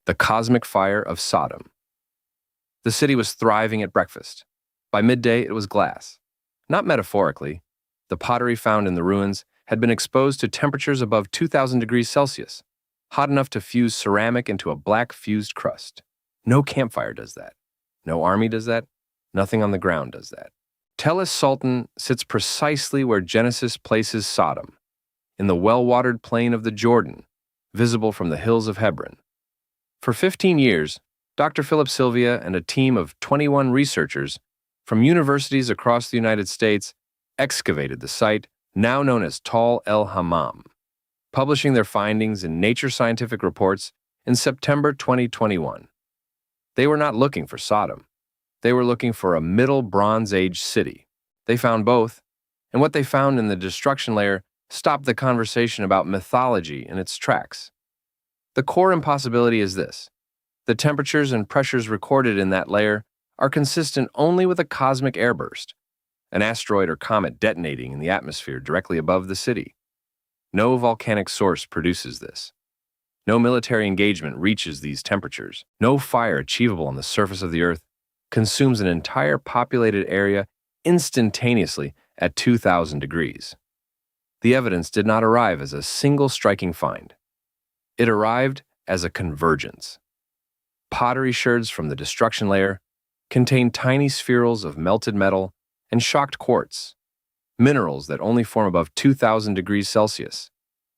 the cosmic fire of Sodom. The city was thriving at breakfast. By midday, it was glass. Not metaphorically. The pottery found in the ruins had been exposed to temperatures above 2,000 degrees Celsius, hot enough to fuse ceramic into a black fused crust. No campfire does that. No army does that. Nothing on the ground does that. Tel es Sultan sits precisely where Genesis places Sodom, in the well-watered plain of the Jordan, visible from the hills of Hebron. For 15 years, Dr. Philip Sylvia and a team of 21 researchers from universities across the United States excavated the site, now known as Tal el-Hammam, publishing their findings in Nature Scientific Reports in September 2021. They were not looking for Sodom. They were looking for a Middle Bronze Age city. They found both, and what they found in the destruction layer stopped the conversation about mythology in its tracks. The core impossibility is this: the temperatures and pressures recorded in that layer are consistent only with a cosmic airburst, an asteroid or comet detonating in the atmosphere directly above the city. No volcanic source produces this. No military engagement reaches these temperatures. No fire achievable on the surface of the Earth consumes an entire populated area instantaneously at 2,000 degrees. The evidence did not arrive as a single striking find. It arrived as a convergence. Pottery sherds from the destruction layer contain tiny spherules of melted metal and shocked quartz, minerals that only form above 2,000 degrees Celsius,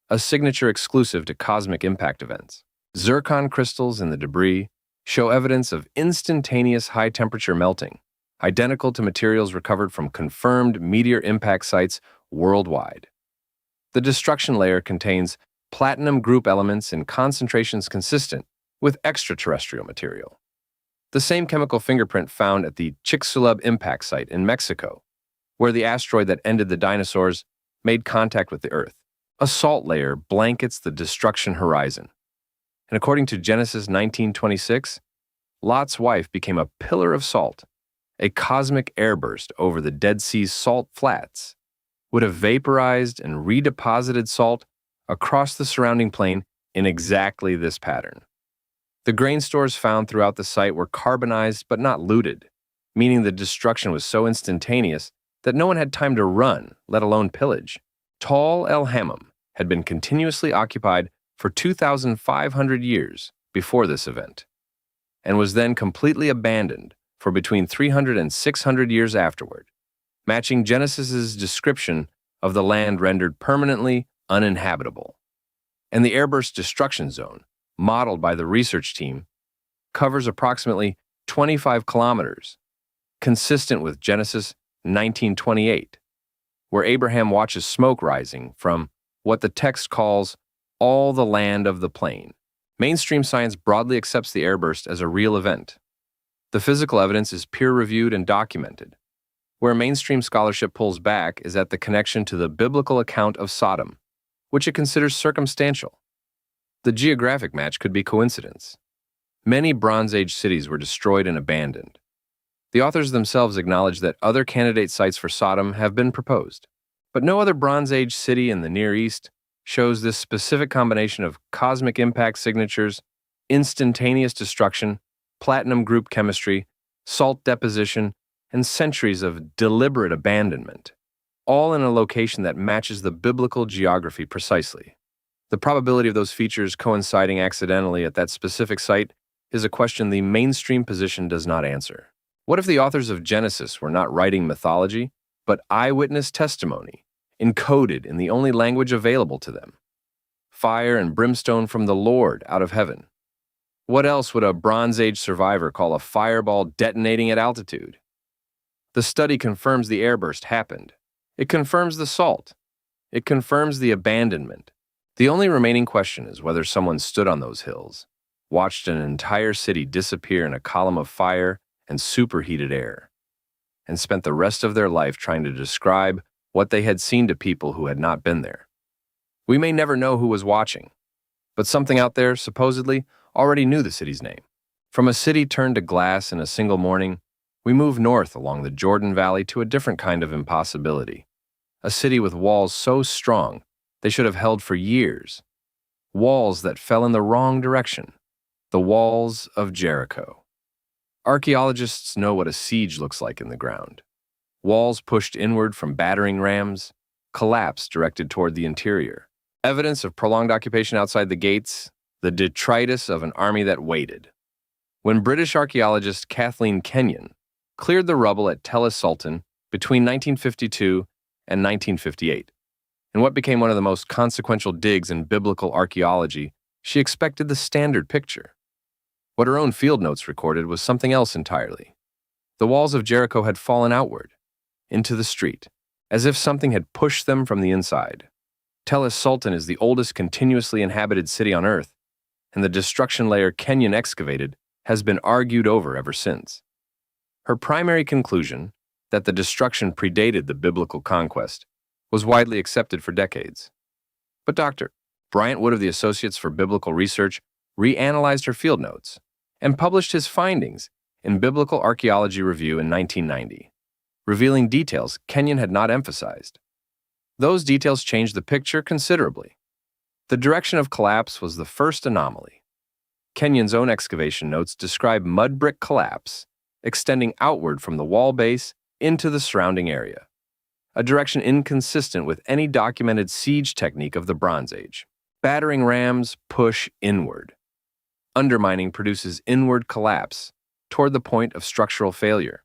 a signature exclusive to cosmic impact events. Zircon crystals in the debris show evidence of instantaneous high-temperature melting, identical to materials recovered from confirmed meteor impact sites worldwide. The destruction layer contains platinum group elements in concentrations consistent with extraterrestrial material. The same chemical fingerprint found at the Chicxulub impact site in Mexico, where the asteroid that ended the dinosaurs made contact with the Earth. A salt layer blankets the destruction horizon. And according to Genesis 19:26, Lot's wife became a pillar of salt. A cosmic airburst over the Dead Sea's salt flats would have vaporized and redeposited salt across the surrounding plain in exactly this pattern. The grain stores found throughout the site were carbonized but not looted, meaning the destruction was so instantaneous that no one had time to run, let alone pillage. Tal el-Hammam had been continuously occupied for 2,500 years before this event, and was then completely abandoned for between 300 and 600 years afterward, matching Genesis's description of the land rendered permanently uninhabitable. And the airburst destruction zone, modeled by the research team, covers approximately 25 kilometers, consistent with Genesis 19:28, where Abraham watches smoke rising from what the text calls all the land of the plain. Mainstream science broadly accepts the airburst as a real event. The physical evidence is peer-reviewed and documented. Where mainstream scholarship pulls back is at the connection to the biblical account of Sodom, which it considers circumstantial. The geographic match could be coincidence. Many Bronze Age cities were destroyed and abandoned. The authors themselves acknowledge that other candidate sites for Sodom have been proposed, but no other Bronze Age city in the Near East shows this specific combination of cosmic impact signatures, instantaneous destruction, platinum group chemistry, salt deposition, and centuries of deliberate abandonment, all in a location that matches the biblical geography precisely. The probability of those features coinciding accidentally at that specific site is a question the mainstream position does not answer. What if the authors of Genesis were not writing mythology, but eyewitness testimony, encoded in the only language available to them? Fire and brimstone from the Lord out of heaven. What else would a Bronze Age survivor call a fireball detonating at altitude? The study confirms the airburst happened. It confirms the salt. It confirms the abandonment. The only remaining question is whether someone stood on those hills, watched an entire city disappear in a column of fire and superheated air, and spent the rest of their life trying to describe what they had seen to people who had not been there. We may never know who was watching, but something out there, supposedly, already knew the city's name. From a city turned to glass in a single morning, we move north along the Jordan Valley to a different kind of impossibility. A city with walls so strong they should have held for years. Walls that fell in the wrong direction. The walls of Jericho. Archaeologists know what a siege looks like in the ground. Walls pushed inward from battering rams, collapse directed toward the interior. Evidence of prolonged occupation outside the gates, the detritus of an army that waited. When British archaeologist Kathleen Kenyon cleared the rubble at Tel Sultan between 1952 and 1958, in what became one of the most consequential digs in biblical archaeology, she expected the standard picture. What her own field notes recorded was something else entirely. The walls of Jericho had fallen outward, into the street, as if something had pushed them from the inside. Tel Sultan is the oldest continuously inhabited city on Earth, and the destruction layer Kenyon excavated has been argued over ever since. Her primary conclusion, that the destruction predated the biblical conquest, was widely accepted for decades. But Dr. Bryant Wood of the Associates for Biblical Research reanalyzed her field notes and published his findings in Biblical Archaeology Review in 1990, revealing details Kenyon had not emphasized. Those details changed the picture considerably. The direction of collapse was the first anomaly. Kenyon's own excavation notes describe mud brick collapse extending outward from the wall base into the surrounding area, a direction inconsistent with any documented siege technique of the Bronze Age. Battering rams push inward. Undermining produces inward collapse toward the point of structural failure.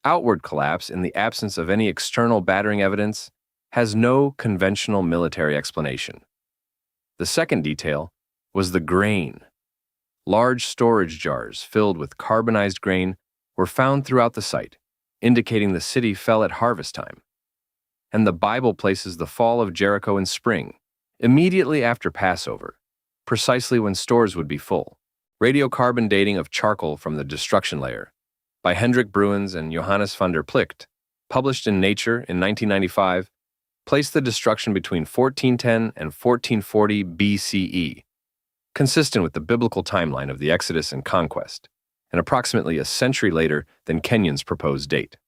Outward collapse, in the absence of any external battering evidence, has no conventional military explanation. The second detail was the grain. Large storage jars filled with carbonized grain were found throughout the site, indicating the city fell at harvest time. And the Bible places the fall of Jericho in spring, immediately after Passover, precisely when stores would be full. Radiocarbon dating of charcoal from the destruction layer, by Hendrik Bruins and Johannes van der Plicht, published in Nature in 1995, placed the destruction between 1410 and 1440 BCE, consistent with the biblical timeline of the Exodus and conquest, and approximately a century later than Kenyon's proposed date.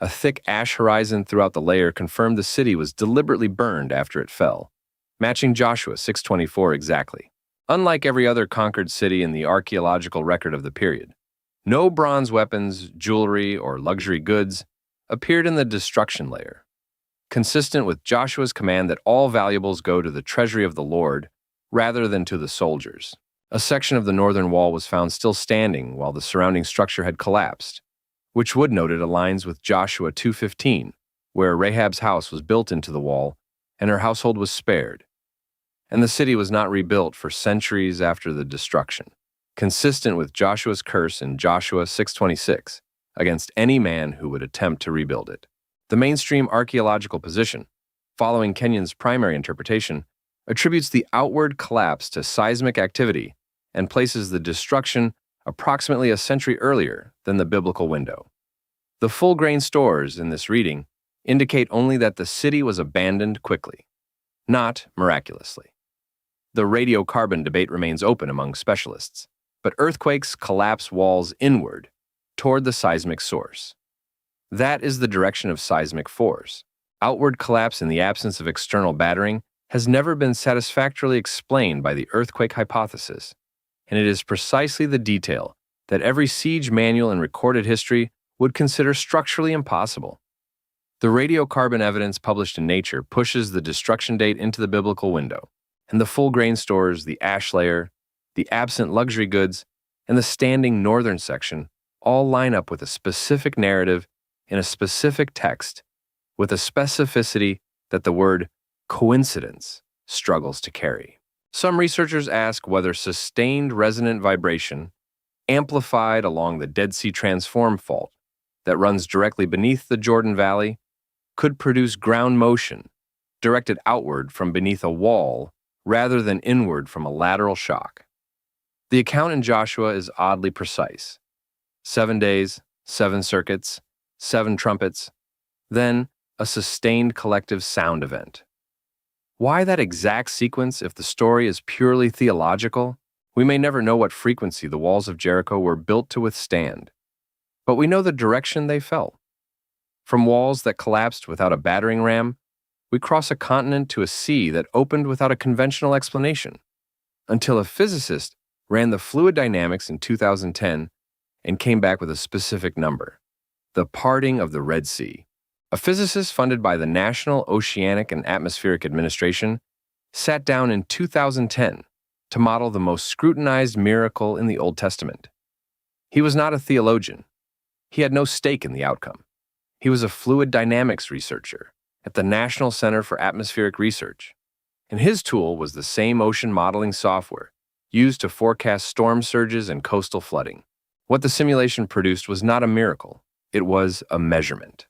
A thick ash horizon throughout the layer confirmed the city was deliberately burned after it fell, matching Joshua 6:24 exactly. Unlike every other conquered city in the archaeological record of the period, no bronze weapons, jewelry, or luxury goods appeared in the destruction layer, consistent with Joshua's command that all valuables go to the treasury of the Lord rather than to the soldiers. A section of the northern wall was found still standing while the surrounding structure had collapsed, which Wood noted aligns with Joshua 2:15, where Rahab's house was built into the wall and her household was spared, and the city was not rebuilt for centuries after the destruction, consistent with Joshua's curse in Joshua 6:26 against any man who would attempt to rebuild it. The mainstream archaeological position, following Kenyon's primary interpretation, attributes the outward collapse to seismic activity and places the destruction approximately a century earlier than the biblical window. The full-grain stores in this reading indicate only that the city was abandoned quickly, not miraculously. The radiocarbon debate remains open among specialists, but earthquakes collapse walls inward toward the seismic source. That is the direction of seismic force. Outward collapse in the absence of external battering has never been satisfactorily explained by the earthquake hypothesis, and it is precisely the detail that every siege manual in recorded history would consider structurally impossible. The radiocarbon evidence published in Nature pushes the destruction date into the biblical window, and the full-grain stores, the ash layer, the absent luxury goods, and the standing northern section all line up with a specific narrative in a specific text with a specificity that the word coincidence struggles to carry. Some researchers ask whether sustained resonant vibration, amplified along the Dead Sea Transform Fault that runs directly beneath the Jordan Valley, could produce ground motion directed outward from beneath a wall rather than inward from a lateral shock. The account in Joshua is oddly precise. 7 days, 7 circuits, 7 trumpets, then a sustained collective sound event. Why that exact sequence if the story is purely theological? We may never know what frequency the walls of Jericho were built to withstand, but we know the direction they fell. From walls that collapsed without a battering ram, we cross a continent to a sea that opened without a conventional explanation, until a physicist ran the fluid dynamics in 2010 and came back with a specific number: the parting of the Red Sea. A physicist funded by the National Oceanic and Atmospheric Administration sat down in 2010 to model the most scrutinized miracle in the Old Testament. He was not a theologian. He had no stake in the outcome. He was a fluid dynamics researcher at the National Center for Atmospheric Research, and his tool was the same ocean modeling software used to forecast storm surges and coastal flooding. What the simulation produced was not a miracle, it was a measurement.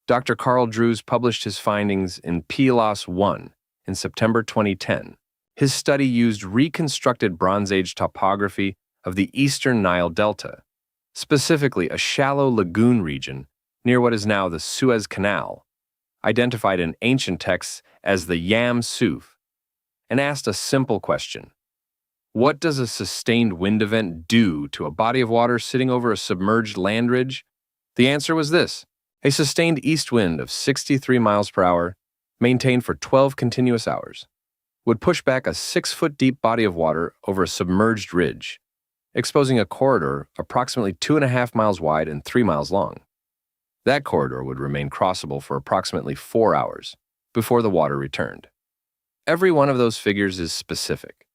Dr. Carl Drews published his findings in PLOS 1 in September 2010. His study used reconstructed Bronze Age topography of the eastern Nile Delta, specifically a shallow lagoon region near what is now the Suez Canal, identified in ancient texts as the Yam Suf, and asked a simple question: what does a sustained wind event do to a body of water sitting over a submerged land ridge? The answer was this: a sustained east wind of 63 miles per hour, maintained for 12 continuous hours, would push back a 6-foot-deep body of water over a submerged ridge, exposing a corridor approximately 2.5 miles wide and 3 miles long. That corridor would remain crossable for approximately 4 hours before the water returned. Every one of those figures is specific.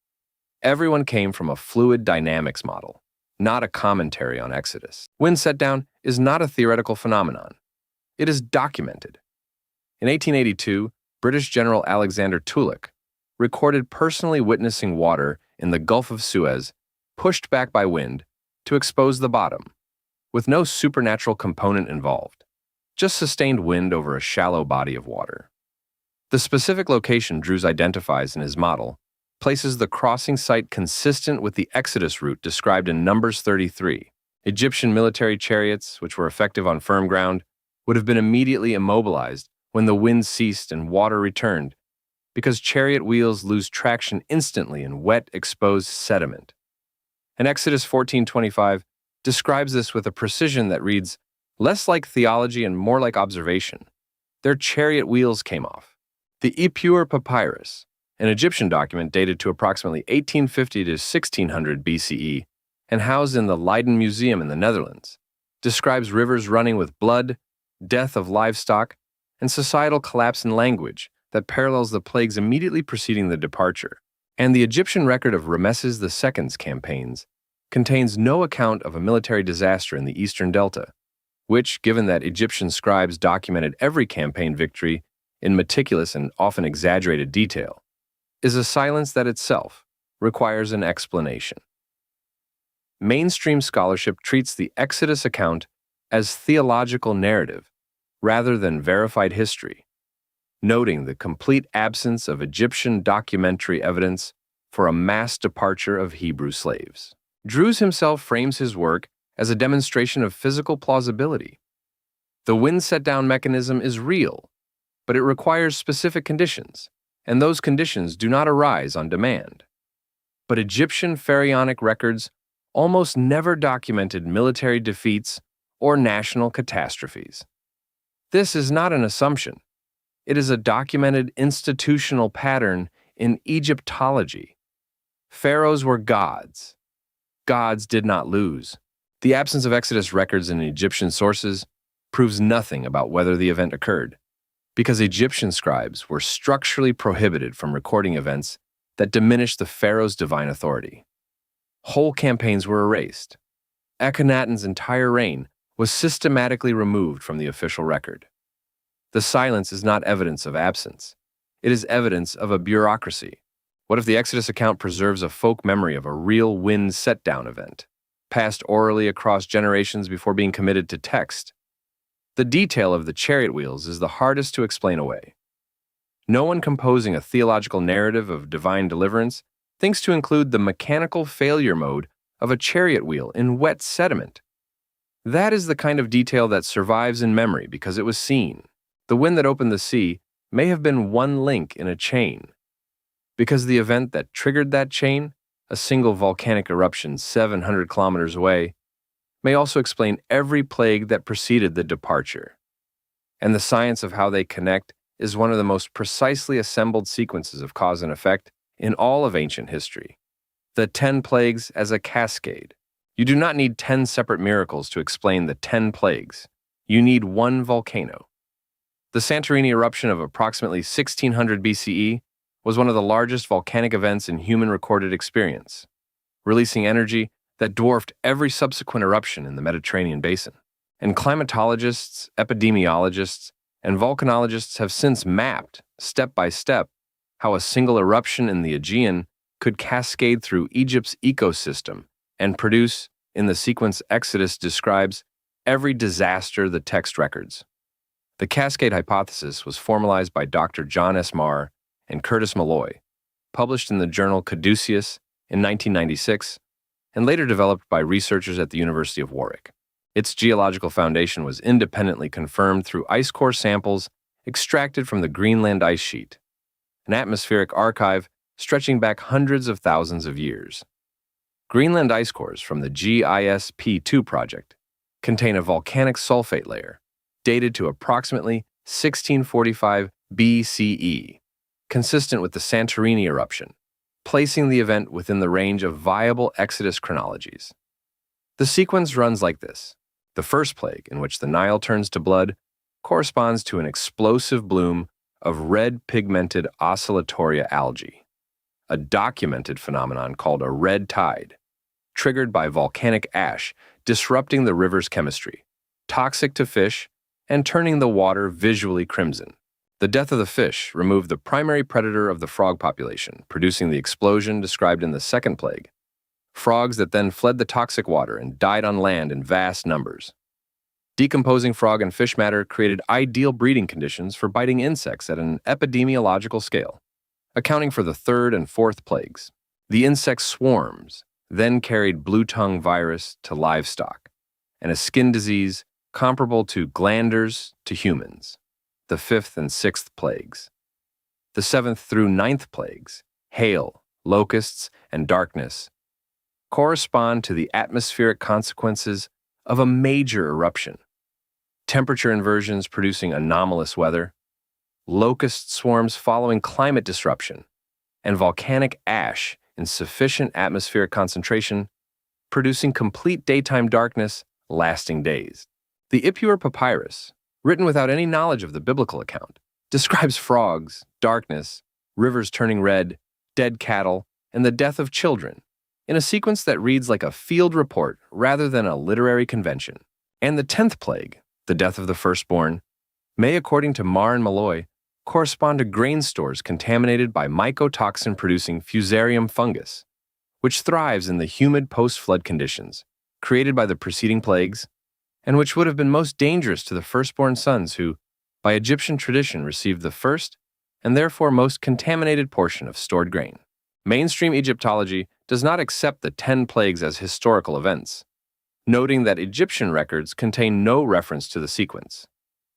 Everyone came from a fluid dynamics model, not a commentary on Exodus. Wind setdown is not a theoretical phenomenon. It is documented. In 1882, British General Alexander Tulloch recorded personally witnessing water in the Gulf of Suez pushed back by wind to expose the bottom, with no supernatural component involved, just sustained wind over a shallow body of water. The specific location Drews identifies in his model places the crossing site consistent with the Exodus route described in Numbers 33. Egyptian military chariots, which were effective on firm ground, would have been immediately immobilized when the wind ceased and water returned, because chariot wheels lose traction instantly in wet, exposed sediment. And Exodus 14:25 describes this with a precision that reads less like theology and more like observation. Their chariot wheels came off. The Ippur Papyrus, an Egyptian document dated to approximately 1850 to 1600 BCE and housed in the Leiden Museum in the Netherlands, describes rivers running with blood, death of livestock, and societal collapse in language that parallels the plagues immediately preceding the departure. And the Egyptian record of Rameses II's campaigns contains no account of a military disaster in the eastern delta, which, given that Egyptian scribes documented every campaign victory in meticulous and often exaggerated detail, is a silence that itself requires an explanation. Mainstream scholarship treats the Exodus account as theological narrative rather than verified history, noting the complete absence of Egyptian documentary evidence for a mass departure of Hebrew slaves. Drews himself frames his work as a demonstration of physical plausibility. The wind set-down mechanism is real, but it requires specific conditions, and those conditions do not arise on demand. But Egyptian pharaonic records almost never documented military defeats or national catastrophes. This is not an assumption. It is a documented institutional pattern in Egyptology. Pharaohs were gods. Gods did not lose. The absence of Exodus records in Egyptian sources proves nothing about whether the event occurred, because Egyptian scribes were structurally prohibited from recording events that diminished the pharaoh's divine authority. Whole campaigns were erased. Akhenaten's entire reign was systematically removed from the official record. The silence is not evidence of absence. It is evidence of a bureaucracy. What if the Exodus account preserves a folk memory of a real wind set-down event, passed orally across generations before being committed to text? The detail of the chariot wheels is the hardest to explain away. No one composing a theological narrative of divine deliverance thinks to include the mechanical failure mode of a chariot wheel in wet sediment. That is the kind of detail that survives in memory because it was seen. The wind that opened the sea may have been one link in a chain, because the event that triggered that chain, a single volcanic eruption 700 kilometers away, may also explain every plague that preceded the departure. And the science of how they connect is one of the most precisely assembled sequences of cause and effect in all of ancient history. The 10 plagues as a cascade. You do not need 10 separate miracles to explain the 10 plagues. You need one volcano. The Santorini eruption of approximately 1600 BCE was one of the largest volcanic events in human recorded experience, releasing energy that dwarfed every subsequent eruption in the Mediterranean basin. And climatologists, epidemiologists, and volcanologists have since mapped, step by step, how a single eruption in the Aegean could cascade through Egypt's ecosystem and produce, in the sequence Exodus describes, every disaster the text records. The cascade hypothesis was formalized by Dr. John S. Marr and Curtis Malloy, published in the journal Caduceus in 1996, and later developed by researchers at the University of Warwick. Its geological foundation was independently confirmed through ice core samples extracted from the Greenland ice sheet, an atmospheric archive stretching back hundreds of thousands of years. Greenland ice cores from the GISP-2 project contain a volcanic sulfate layer dated to approximately 1645 BCE, consistent with the Santorini eruption, placing the event within the range of viable Exodus chronologies. The sequence runs like this. The first plague, in which the Nile turns to blood, corresponds to an explosive bloom of red pigmented oscillatoria algae, a documented phenomenon called a red tide, triggered by volcanic ash disrupting the river's chemistry, toxic to fish, and turning the water visually crimson. The death of the fish removed the primary predator of the frog population, producing the explosion described in the second plague. Frogs that then fled the toxic water and died on land in vast numbers. Decomposing frog and fish matter created ideal breeding conditions for biting insects at an epidemiological scale, accounting for the third and fourth plagues. The insect swarms then carried blue tongue virus to livestock, and a skin disease comparable to glanders to humans, the fifth and sixth plagues. The seventh through ninth plagues, hail, locusts, and darkness, correspond to the atmospheric consequences of a major eruption. Temperature inversions producing anomalous weather, locust swarms following climate disruption, and volcanic ash in sufficient atmospheric concentration, producing complete daytime darkness lasting days. The Ipuwer papyrus, written without any knowledge of the biblical account, describes frogs, darkness, rivers turning red, dead cattle, and the death of children, in a sequence that reads like a field report rather than a literary convention. And the 10th plague, the death of the firstborn, may, according to Marr and Malloy, correspond to grain stores contaminated by mycotoxin-producing fusarium fungus, which thrives in the humid post-flood conditions created by the preceding plagues, and which would have been most dangerous to the firstborn sons who, by Egyptian tradition, received the first and therefore most contaminated portion of stored grain. Mainstream Egyptology does not accept the 10 plagues as historical events, noting that Egyptian records contain no reference to the sequence,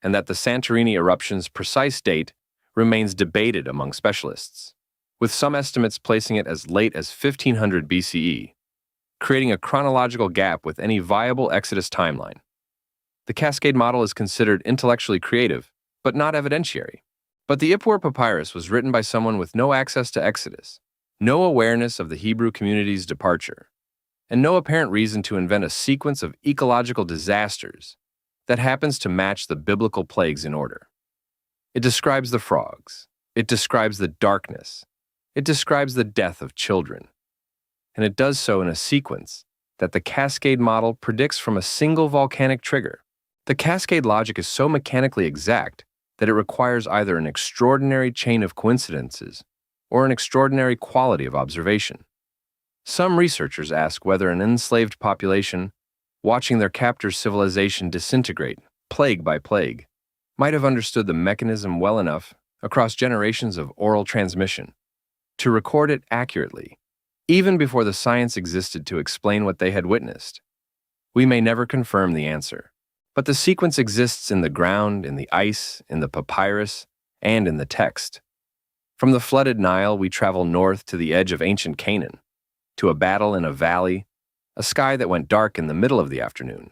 and that the Santorini eruption's precise date remains debated among specialists, with some estimates placing it as late as 1500 BCE, creating a chronological gap with any viable Exodus timeline. The cascade model is considered intellectually creative, but not evidentiary. But the Ipuwer papyrus was written by someone with no access to Exodus, no awareness of the Hebrew community's departure, and no apparent reason to invent a sequence of ecological disasters that happens to match the biblical plagues in order. It describes the frogs, it describes the darkness, it describes the death of children, and it does so in a sequence that the cascade model predicts from a single volcanic trigger. The cascade logic is so mechanically exact that it requires either an extraordinary chain of coincidences or an extraordinary quality of observation. Some researchers ask whether an enslaved population, watching their captor's civilization disintegrate, plague by plague, might have understood the mechanism well enough across generations of oral transmission to record it accurately, even before the science existed to explain what they had witnessed. We may never confirm the answer, but the sequence exists in the ground, in the ice, in the papyrus, and in the text. From the flooded Nile, we travel north to the edge of ancient Canaan, to a battle in a valley, a sky that went dark in the middle of the afternoon,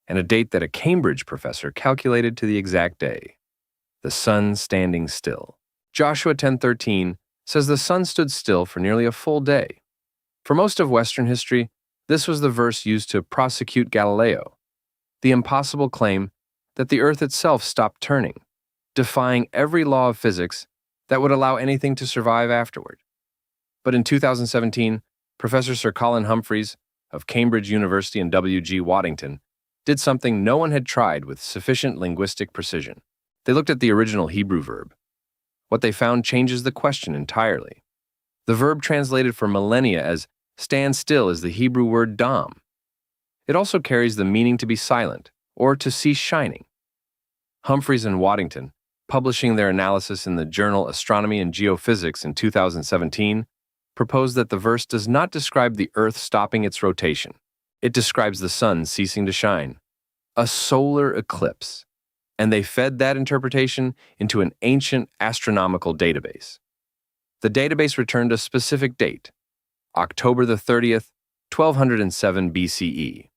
and a date that a Cambridge professor calculated to the exact day. The sun standing still. Joshua 10:13 says the sun stood still for nearly a full day. For most of Western history, this was the verse used to prosecute Galileo, the impossible claim that the Earth itself stopped turning, defying every law of physics that would allow anything to survive afterward. But in 2017, Professor Sir Colin Humphreys of Cambridge University and W.G. Waddington did something no one had tried with sufficient linguistic precision. They looked at the original Hebrew verb. What they found changes the question entirely. The verb translated for millennia as stand still is the Hebrew word dam. It also carries the meaning to be silent or to cease shining. Humphreys and Waddington, publishing their analysis in the journal Astronomy and Geophysics in 2017, proposed that the verse does not describe the Earth stopping its rotation. It describes the sun ceasing to shine, a solar eclipse, and they fed that interpretation into an ancient astronomical database. The database returned a specific date, October the 30th, 1207 BCE.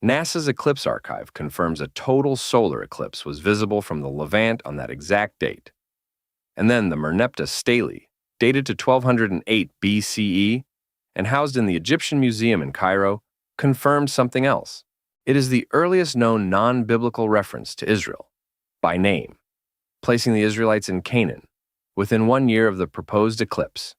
NASA's eclipse archive confirms a total solar eclipse was visible from the Levant on that exact date. And then the Merneptah stele, dated to 1208 BCE and housed in the Egyptian Museum in Cairo, confirmed something else. It is the earliest known non-biblical reference to Israel, by name, placing the Israelites in Canaan, within 1 year of the proposed eclipse.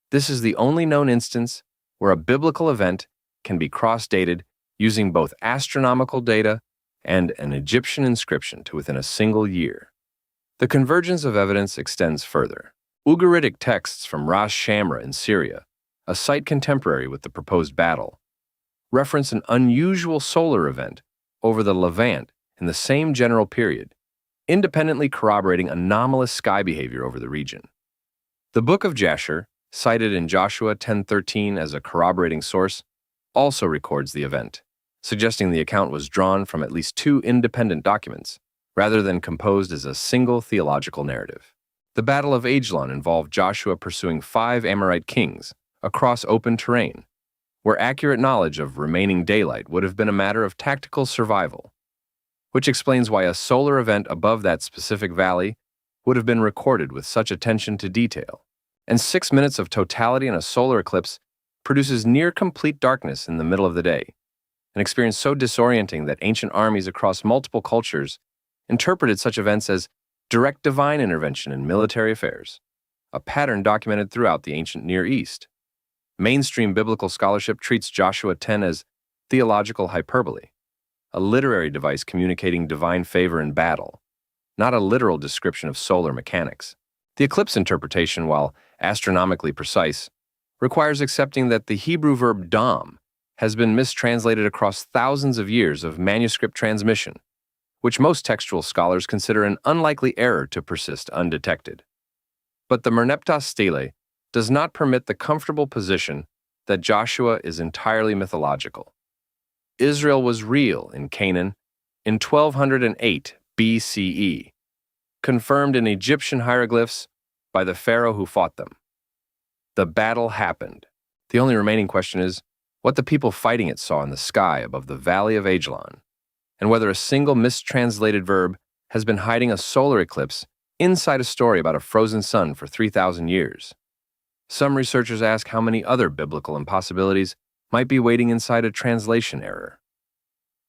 This is the only known instance where a biblical event can be cross-dated using both astronomical data and an Egyptian inscription to within a single year. The convergence of evidence extends further. Ugaritic texts from Ras Shamra in Syria, a site contemporary with the proposed battle, reference an unusual solar event over the Levant in the same general period, independently corroborating anomalous sky behavior over the region. The Book of Jasher, cited in Joshua 10:13 as a corroborating source, also records the event, suggesting the account was drawn from at least two independent documents, rather than composed as a single theological narrative. The Battle of Ajalon involved Joshua pursuing 5 Amorite kings across open terrain, where accurate knowledge of remaining daylight would have been a matter of tactical survival, which explains why a solar event above that specific valley would have been recorded with such attention to detail. And 6 minutes of totality in a solar eclipse produces near-complete darkness in the middle of the day, an experience so disorienting that ancient armies across multiple cultures interpreted such events as direct divine intervention in military affairs, a pattern documented throughout the ancient Near East. Mainstream biblical scholarship treats Joshua 10 as theological hyperbole, a literary device communicating divine favor in battle, not a literal description of solar mechanics. The eclipse interpretation, while astronomically precise, requires accepting that the Hebrew verb dam has been mistranslated across thousands of years of manuscript transmission, which most textual scholars consider an unlikely error to persist undetected. But the Merneptah stele does not permit the comfortable position that Joshua is entirely mythological. Israel was real in Canaan in 1208 BCE, confirmed in Egyptian hieroglyphs by the pharaoh who fought them. The battle happened. The only remaining question is what the people fighting it saw in the sky above the valley of Ajalon, and whether a single mistranslated verb has been hiding a solar eclipse inside a story about a frozen sun for 3,000 years. Some researchers ask how many other biblical impossibilities might be waiting inside a translation error.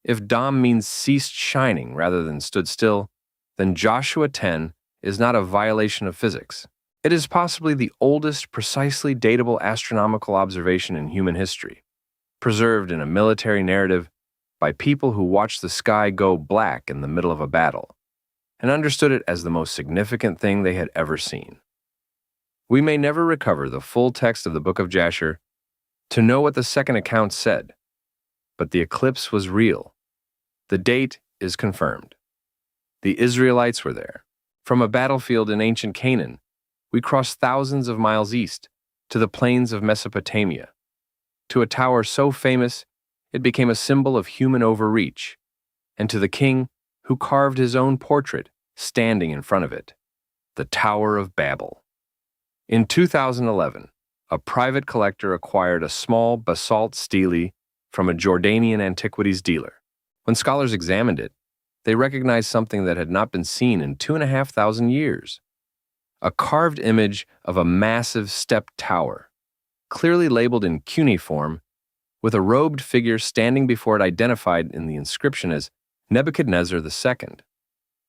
If dam means ceased shining rather than stood still, then Joshua 10 is not a violation of physics. It is possibly the oldest precisely datable astronomical observation in human history, preserved in a military narrative by people who watched the sky go black in the middle of a battle, and understood it as the most significant thing they had ever seen. We may never recover the full text of the Book of Jasher to know what the second account said, but the eclipse was real. The date is confirmed. The Israelites were there. From a battlefield in ancient Canaan, we crossed thousands of miles east to the plains of Mesopotamia, to a tower so famous it became a symbol of human overreach, and to the king who carved his own portrait standing in front of it, the Tower of Babel. In 2011, a private collector acquired a small basalt stele from a Jordanian antiquities dealer. When scholars examined it, they recognized something that had not been seen in 2,500 years. A carved image of a massive stepped tower, clearly labeled in cuneiform, with a robed figure standing before it identified in the inscription as Nebuchadnezzar II.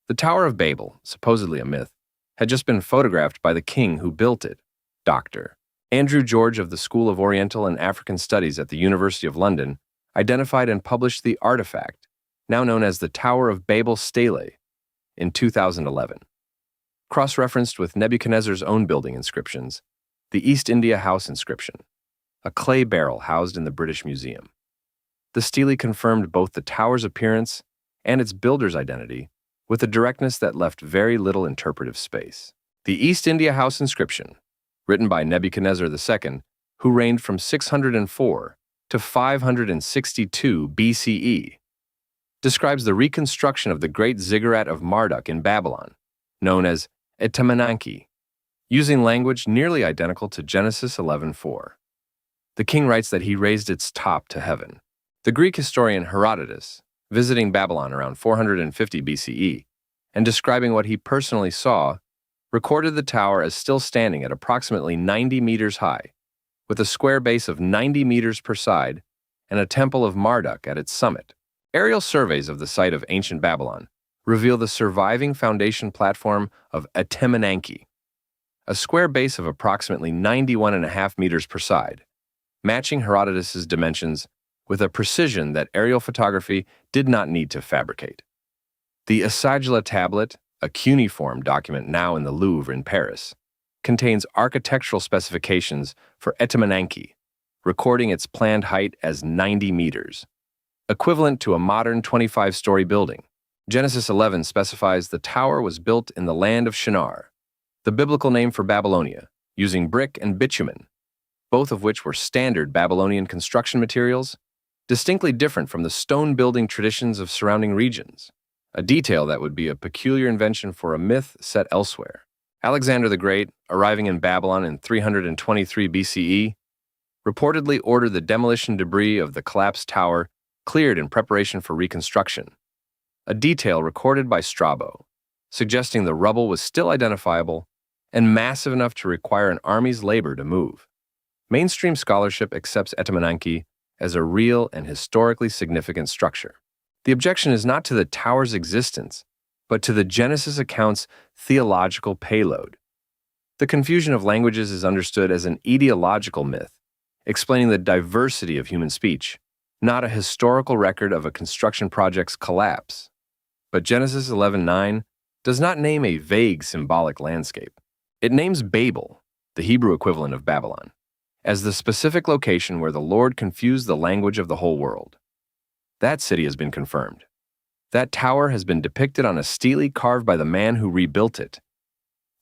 The Tower of Babel, supposedly a myth, had just been photographed by the king who built it, Dr. Andrew George of the School of Oriental and African Studies at the University of London, identified and published the artifact, now known as the Tower of Babel stele, in 2011. Cross-referenced with Nebuchadnezzar's own building inscriptions, the East India House inscription, a clay barrel housed in the British Museum. The stele confirmed both the tower's appearance and its builder's identity with a directness that left very little interpretive space. The East India House inscription, written by Nebuchadnezzar II, who reigned from 604 to 562 BCE, describes the reconstruction of the great ziggurat of Marduk in Babylon, known as Etemenanki, using language nearly identical to Genesis 11:4. The king writes that he raised its top to heaven. The Greek historian Herodotus, visiting Babylon around 450 BCE, and describing what he personally saw, recorded the tower as still standing at approximately 90 meters high, with a square base of 90 meters per side and a temple of Marduk at its summit. Aerial surveys of the site of ancient Babylon reveal the surviving foundation platform of Etemenanki, a square base of approximately 91.5 meters per side, matching Herodotus's dimensions with a precision that aerial photography did not need to fabricate. The Asagila tablet, a cuneiform document now in the Louvre in Paris, contains architectural specifications for Etemenanki, recording its planned height as 90 meters, equivalent to a modern 25-story building. Genesis 11 specifies the tower was built in the land of Shinar, the biblical name for Babylonia, using brick and bitumen, both of which were standard Babylonian construction materials, distinctly different from the stone building traditions of surrounding regions, a detail that would be a peculiar invention for a myth set elsewhere. Alexander the Great, arriving in Babylon in 323 BCE, reportedly ordered the demolition debris of the collapsed tower cleared in preparation for reconstruction, a detail recorded by Strabo, suggesting the rubble was still identifiable and massive enough to require an army's labor to move. Mainstream scholarship accepts Etemenanki as a real and historically significant structure. The objection is not to the tower's existence, but to the Genesis account's theological payload. The confusion of languages is understood as an etiological myth, explaining the diversity of human speech, not a historical record of a construction project's collapse. But Genesis 11:9 does not name a vague symbolic landscape. It names Babel, the Hebrew equivalent of Babylon, as the specific location where the Lord confused the language of the whole world. That city has been confirmed. That tower has been depicted on a stele carved by the man who rebuilt it.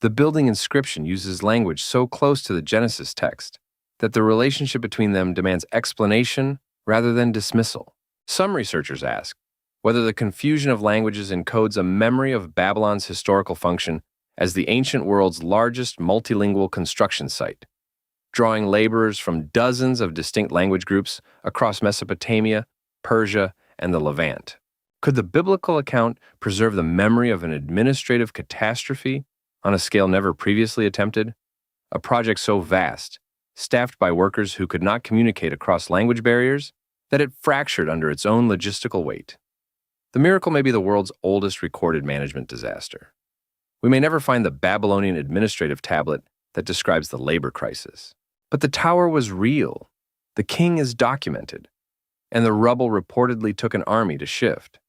The building inscription uses language so close to the Genesis text that the relationship between them demands explanation rather than dismissal. Some researchers ask whether the confusion of languages encodes a memory of Babylon's historical function as the ancient world's largest multilingual construction site, drawing laborers from dozens of distinct language groups across Mesopotamia, Persia, and the Levant. Could the biblical account preserve the memory of an administrative catastrophe on a scale never previously attempted? A project so vast, staffed by workers who could not communicate across language barriers, that it fractured under its own logistical weight. The miracle may be the world's oldest recorded management disaster. We may never find the Babylonian administrative tablet that describes the labor crisis. But the tower was real, the king is documented, and the rubble reportedly took an army to shift.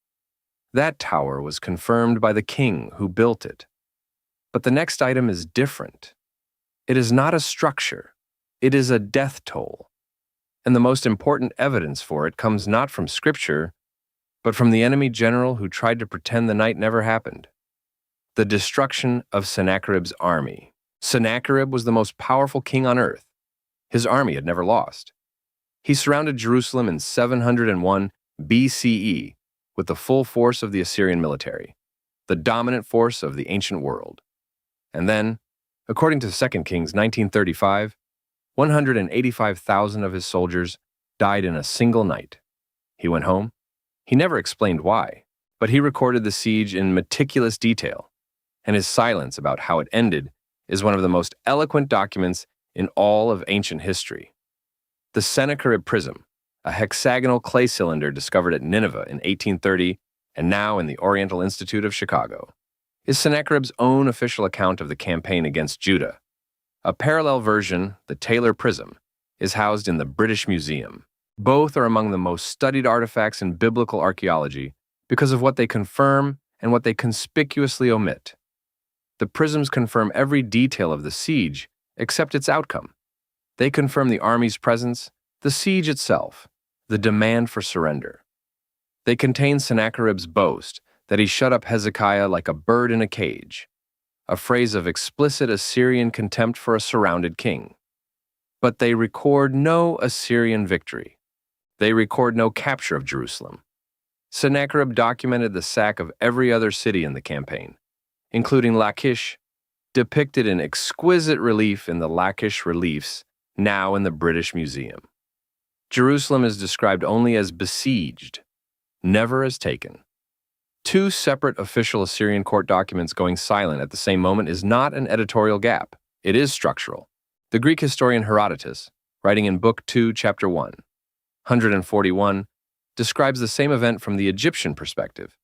That tower was confirmed by the king who built it. But the next item is different. It is not a structure, it is a death toll. And the most important evidence for it comes not from scripture, but from the enemy general who tried to pretend the night never happened. The destruction of Sennacherib's army. Sennacherib was the most powerful king on earth. His army had never lost. He surrounded Jerusalem in 701 BCE with the full force of the Assyrian military, the dominant force of the ancient world. And then, according to 2 Kings 1935, 185,000 of his soldiers died in a single night. He went home. He never explained why, but he recorded the siege in meticulous detail, and his silence about how it ended is one of the most eloquent documents in all of ancient history. The Sennacherib prism, a hexagonal clay cylinder discovered at Nineveh in 1830 and now in the Oriental Institute of Chicago, is Sennacherib's own official account of the campaign against Judah. A parallel version, the Taylor prism, is housed in the British Museum. Both are among the most studied artifacts in biblical archaeology because of what they confirm and what they conspicuously omit. The prisms confirm every detail of the siege except its outcome. They confirm the army's presence, the siege itself, the demand for surrender. They contain Sennacherib's boast that he shut up Hezekiah like a bird in a cage, a phrase of explicit Assyrian contempt for a surrounded king. But they record no Assyrian victory. They record no capture of Jerusalem. Sennacherib documented the sack of every other city in the campaign, including Lachish, depicted in exquisite relief in the Lachish reliefs now in the British Museum. Jerusalem is described only as besieged, never as taken. Two separate official Assyrian court documents going silent at the same moment is not an editorial gap. It is structural. The Greek historian Herodotus, writing in Book 2, Chapter 1, 141, describes the same event from the Egyptian perspective,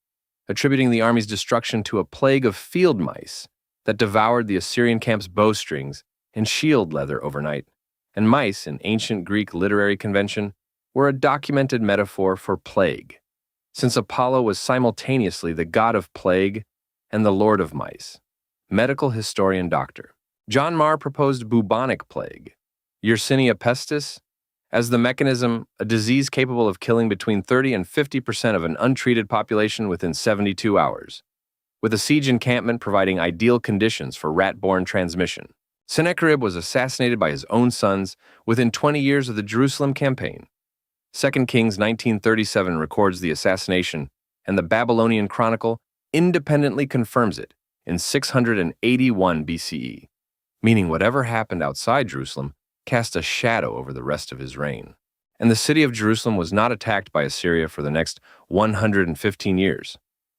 attributing the army's destruction to a plague of field mice that devoured the Assyrian camp's bowstrings and shield leather overnight. And mice, in ancient Greek literary convention, were a documented metaphor for plague, since Apollo was simultaneously the god of plague and the lord of mice. Medical historian Dr. John Marr proposed bubonic plague, Yersinia pestis, as the mechanism, a disease capable of killing between 30 and 50% of an untreated population within 72 hours, with a siege encampment providing ideal conditions for rat-borne transmission. Sennacherib was assassinated by his own sons within 20 years of the Jerusalem campaign. 2 Kings 1937 records the assassination, and the Babylonian Chronicle independently confirms it in 681 BCE, meaning whatever happened outside Jerusalem cast a shadow over the rest of his reign. And the city of Jerusalem was not attacked by Assyria for the next 115 years,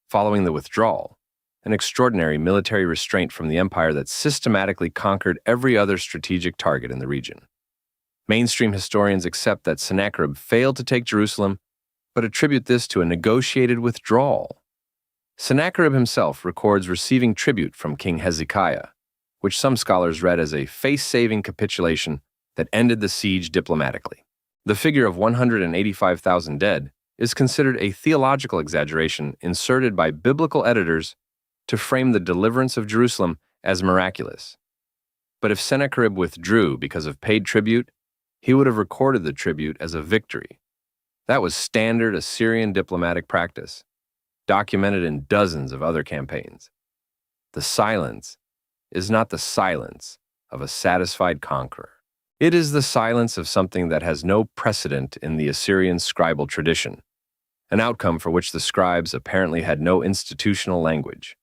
following the withdrawal, an extraordinary military restraint from the empire that systematically conquered every other strategic target in the region. Mainstream historians accept that Sennacherib failed to take Jerusalem, but attribute this to a negotiated withdrawal. Sennacherib himself records receiving tribute from King Hezekiah, which some scholars read as a face-saving capitulation that ended the siege diplomatically. The figure of 185,000 dead is considered a theological exaggeration inserted by biblical editors to frame the deliverance of Jerusalem as miraculous. But if Sennacherib withdrew because of paid tribute, he would have recorded the tribute as a victory. That was standard Assyrian diplomatic practice, documented in dozens of other campaigns. The silence is not the silence of a satisfied conqueror. It is the silence of something that has no precedent in the Assyrian scribal tradition, an outcome for which the scribes apparently had no institutional language.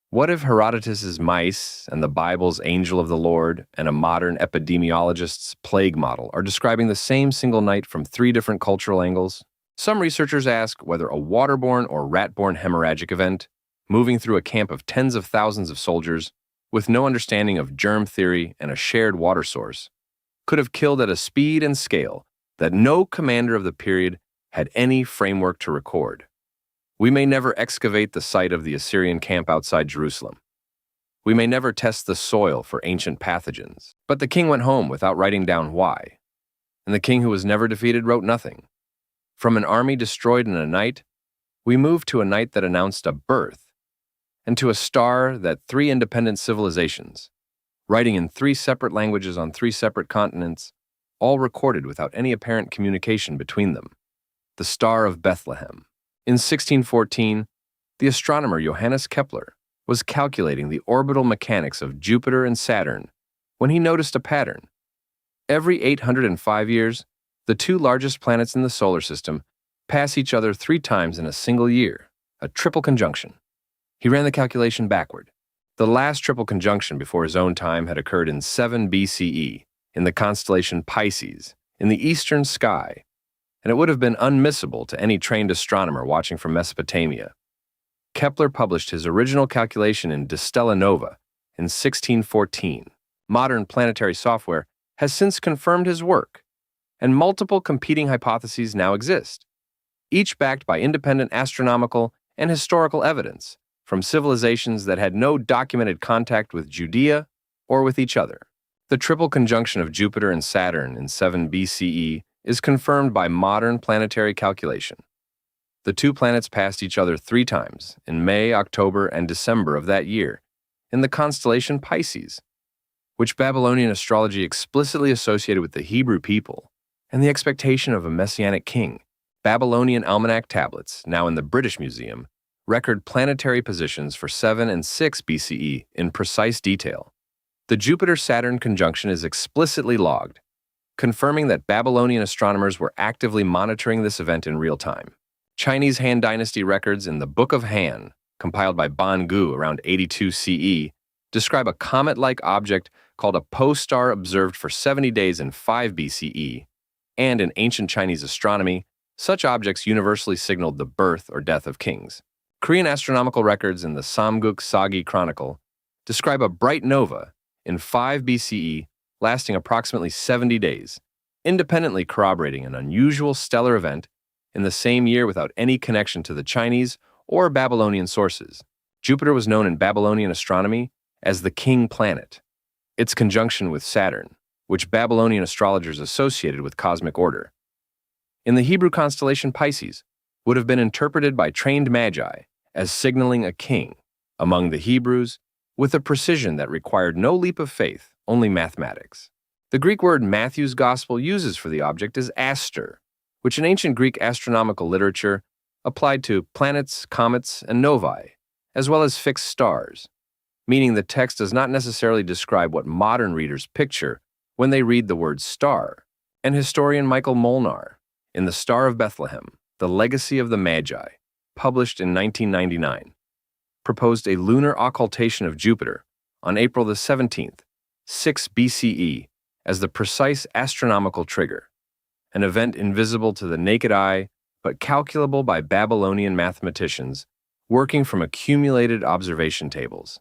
What if Herodotus's mice and the Bible's angel of the Lord and a modern epidemiologist's plague model are describing the same single night from three different cultural angles? Some researchers ask whether a waterborne or rat-borne hemorrhagic event, moving through a camp of tens of thousands of soldiers, with no understanding of germ theory and a shared water source, could have killed at a speed and scale that no commander of the period had any framework to record. We may never excavate the site of the Assyrian camp outside Jerusalem. We may never test the soil for ancient pathogens. But the king went home without writing down why. And the king who was never defeated wrote nothing. From an army destroyed in a night, we moved to a night that announced a birth, and to a star that three independent civilizations, writing in three separate languages on three separate continents, all recorded without any apparent communication between them. The Star of Bethlehem. In 1614, the astronomer Johannes Kepler was calculating the orbital mechanics of Jupiter and Saturn when he noticed a pattern. Every 805 years, the two largest planets in the solar system pass each other 3 times in a single year, a triple conjunction. He ran the calculation backward. The last triple conjunction before his own time had occurred in 7 BCE in the constellation Pisces in the eastern sky, and it would have been unmissable to any trained astronomer watching from Mesopotamia. Kepler published his original calculation in De Stella Nova in 1614. Modern planetary software has since confirmed his work, and multiple competing hypotheses now exist, each backed by independent astronomical and historical evidence from civilizations that had no documented contact with Judea or with each other. The triple conjunction of Jupiter and Saturn in 7 BCE is confirmed by modern planetary calculation. The two planets passed each other 3 times, in May, October, and December of that year, in the constellation Pisces, which Babylonian astrology explicitly associated with the Hebrew people and the expectation of a messianic king. Babylonian almanac tablets, now in the British Museum, record planetary positions for 7 and 6 BCE in precise detail. The Jupiter-Saturn conjunction is explicitly logged, confirming that Babylonian astronomers were actively monitoring this event in real time. Chinese Han Dynasty records in the Book of Han, compiled by Ban Gu around 82 CE, describe a comet-like object called a Po-star observed for 70 days in 5 BCE, and in ancient Chinese astronomy, such objects universally signaled the birth or death of kings. Korean astronomical records in the Samguk Sagi Chronicle describe a bright nova in 5 BCE lasting approximately 70 days, independently corroborating an unusual stellar event in the same year without any connection to the Chinese or Babylonian sources. Jupiter was known in Babylonian astronomy as the king planet. Its conjunction with Saturn, which Babylonian astrologers associated with cosmic order, in the Hebrew constellation Pisces, would have been interpreted by trained magi as signaling a king among the Hebrews with a precision that required no leap of faith, only mathematics. The Greek word Matthew's Gospel uses for the object is aster, which in ancient Greek astronomical literature applied to planets, comets, and novae, as well as fixed stars, meaning the text does not necessarily describe what modern readers picture when they read the word star. And historian Michael Molnar, in the Star of Bethlehem, The Legacy of the Magi, published in 1999, proposed a lunar occultation of Jupiter on April the 17th, 6 BCE, as the precise astronomical trigger, an event invisible to the naked eye but calculable by Babylonian mathematicians working from accumulated observation tables.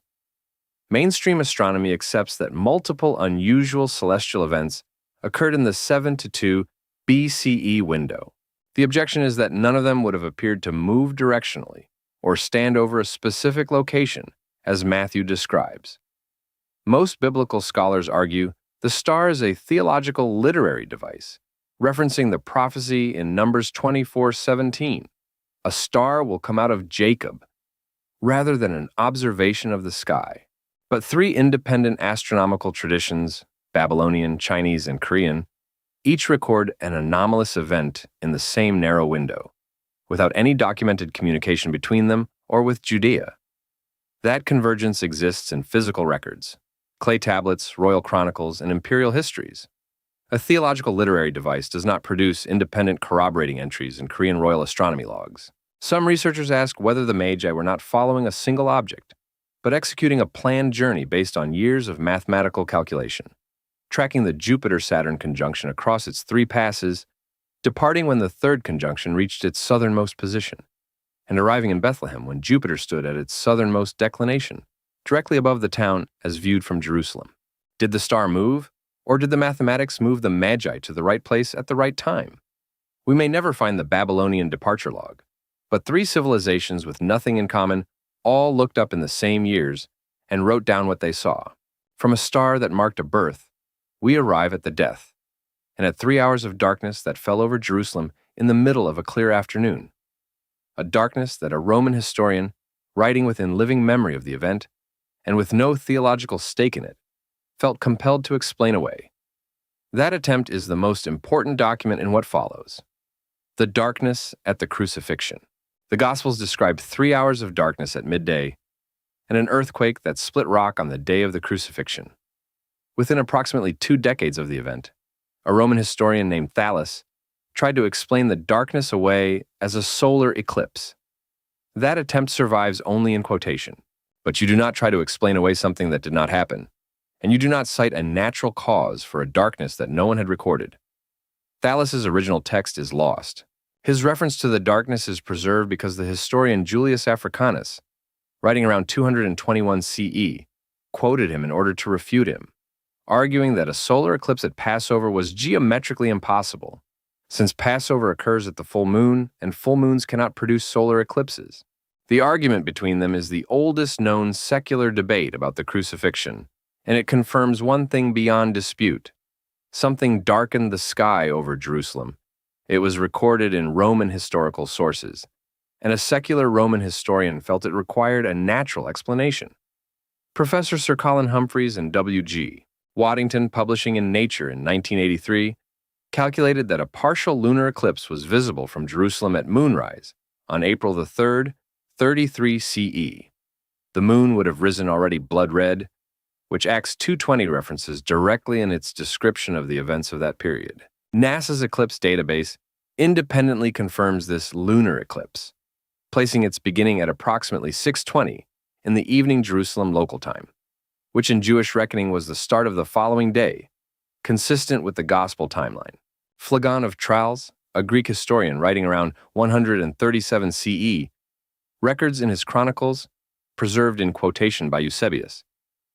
Mainstream astronomy accepts that multiple unusual celestial events occurred in the 7 to 2 BCE window. The objection is that none of them would have appeared to move directionally or stand over a specific location, as Matthew describes. Most biblical scholars argue the star is a theological literary device, referencing the prophecy in Numbers 24:17. A star will come out of Jacob, rather than an observation of the sky. But 3 independent astronomical traditions, Babylonian, Chinese, and Korean, each record an anomalous event in the same narrow window, without any documented communication between them or with Judea. That convergence exists in physical records, clay tablets, royal chronicles, and imperial histories. A theological literary device does not produce independent corroborating entries in Korean royal astronomy logs. Some researchers ask whether the Magi were not following a single object, but executing a planned journey based on years of mathematical calculation, tracking the Jupiter-Saturn conjunction across its 3 passes, departing when the 3rd conjunction reached its southernmost position, and arriving in Bethlehem when Jupiter stood at its southernmost declination, directly above the town as viewed from Jerusalem. Did the star move, or did the mathematics move the Magi to the right place at the right time? We may never find the Babylonian departure log, but 3 civilizations with nothing in common all looked up in the same years and wrote down what they saw. From a star that marked a birth, we arrive at the death, and at 3 hours of darkness that fell over Jerusalem in the middle of a clear afternoon. A darkness that a Roman historian, writing within living memory of the event, and with no theological stake in it, felt compelled to explain away. That attempt is the most important document in what follows. The darkness at the crucifixion. The Gospels describe 3 hours of darkness at midday and an earthquake that split rock on the day of the crucifixion. Within approximately 2 decades of the event, a Roman historian named Thales tried to explain the darkness away as a solar eclipse. That attempt survives only in quotation, but you do not try to explain away something that did not happen, and you do not cite a natural cause for a darkness that no one had recorded. Thales' original text is lost. His reference to the darkness is preserved because the historian Julius Africanus, writing around 221 CE, quoted him in order to refute him. arguing that a solar eclipse at Passover was geometrically impossible, since Passover occurs at the full moon and full moons cannot produce solar eclipses. The argument between them is the oldest known secular debate about the crucifixion, and it confirms one thing beyond dispute. Something darkened the sky over Jerusalem. It was recorded in Roman historical sources, and a secular Roman historian felt it required a natural explanation. Professor Sir Colin Humphreys and W.G. Waddington, publishing in Nature in 1983, calculated that a partial lunar eclipse was visible from Jerusalem at moonrise on April the 3rd, 33 CE. The moon would have risen already blood red, which Acts 2:20 references directly in its description of the events of that period. NASA's eclipse database independently confirms this lunar eclipse, placing its beginning at approximately 6:20 in the evening Jerusalem local time, which in Jewish reckoning was the start of the following day, consistent with the Gospel timeline. Phlegon of Tralles, a Greek historian writing around 137 CE, records in his chronicles, preserved in quotation by Eusebius,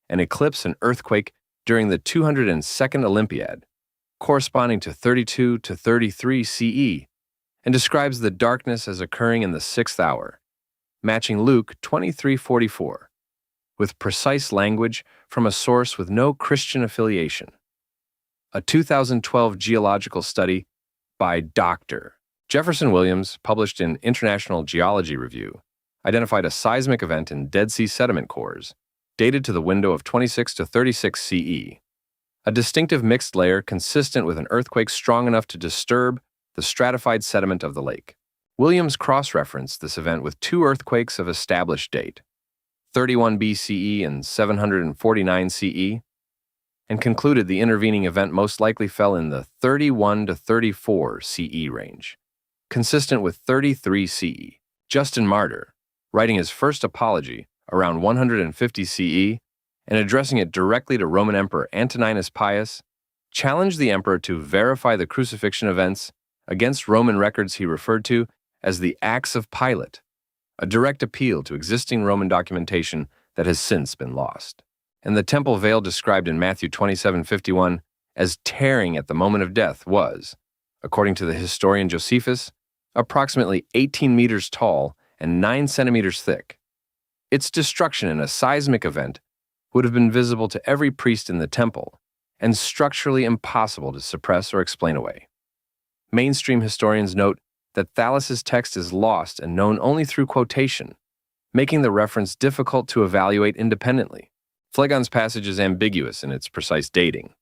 an eclipse and earthquake during the 202nd Olympiad, corresponding to 32 to 33 CE, and describes the darkness as occurring in the 6th hour, matching Luke 23:44, with precise language from a source with no Christian affiliation. A 2012 geological study by Dr. Jefferson Williams, published in International Geology Review, identified a seismic event in Dead Sea sediment cores, dated to the window of 26 to 36 CE, a distinctive mixed layer consistent with an earthquake strong enough to disturb the stratified sediment of the lake. Williams cross-referenced this event with two earthquakes of established date, 31 BCE and 749 CE, and concluded the intervening event most likely fell in the 31 to 34 CE range, consistent with 33 CE. Justin Martyr, writing his first apology around 150 CE and addressing it directly to Roman Emperor Antoninus Pius, challenged the emperor to verify the crucifixion events against Roman records he referred to as the Acts of Pilate, a direct appeal to existing Roman documentation that has since been lost. And the temple veil described in Matthew 27:51 as tearing at the moment of death was, according to the historian Josephus, approximately 18 meters tall and 9 centimeters thick. Its destruction in a seismic event would have been visible to every priest in the temple and structurally impossible to suppress or explain away. Mainstream historians note that Thallus's text is lost and known only through quotation, making the reference difficult to evaluate independently. Phlegon's passage is ambiguous in its precise dating.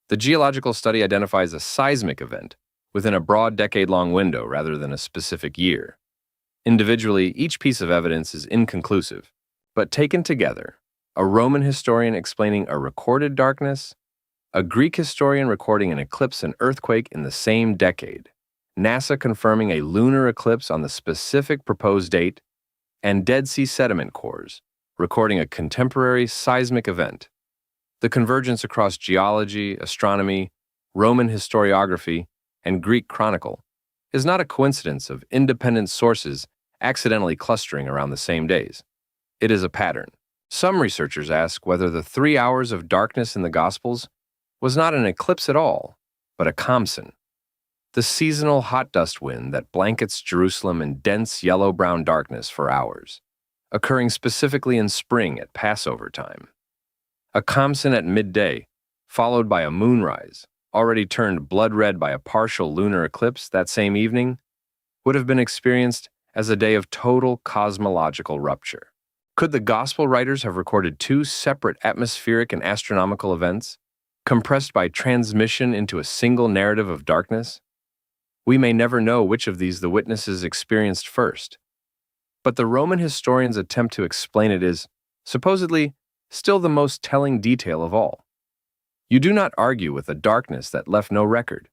The geological study identifies a seismic event within a broad decade-long window rather than a specific year. Individually, each piece of evidence is inconclusive, but taken together, a Roman historian explaining a recorded darkness, a Greek historian recording an eclipse and earthquake in the same decade, NASA confirming a lunar eclipse on the specific proposed date, and Dead Sea sediment cores recording a contemporary seismic event. The convergence across geology, astronomy, Roman historiography, and Greek chronicle is not a coincidence of independent sources accidentally clustering around the same days. It is a pattern. Some researchers ask whether the 3 hours of darkness in the Gospels was not an eclipse at all, but a khamsin, the seasonal hot dust wind that blankets Jerusalem in dense yellow-brown darkness for hours, occurring specifically in spring at Passover time. A khamsin at midday, followed by a moonrise, already turned blood-red by a partial lunar eclipse that same evening, would have been experienced as a day of total cosmological rupture. Could the Gospel writers have recorded two separate atmospheric and astronomical events, compressed by transmission into a single narrative of darkness? We may never know which of these the witnesses experienced first, but the Roman historian's attempt to explain it is, supposedly, still the most telling detail of all. You do not argue with a darkness that left no record.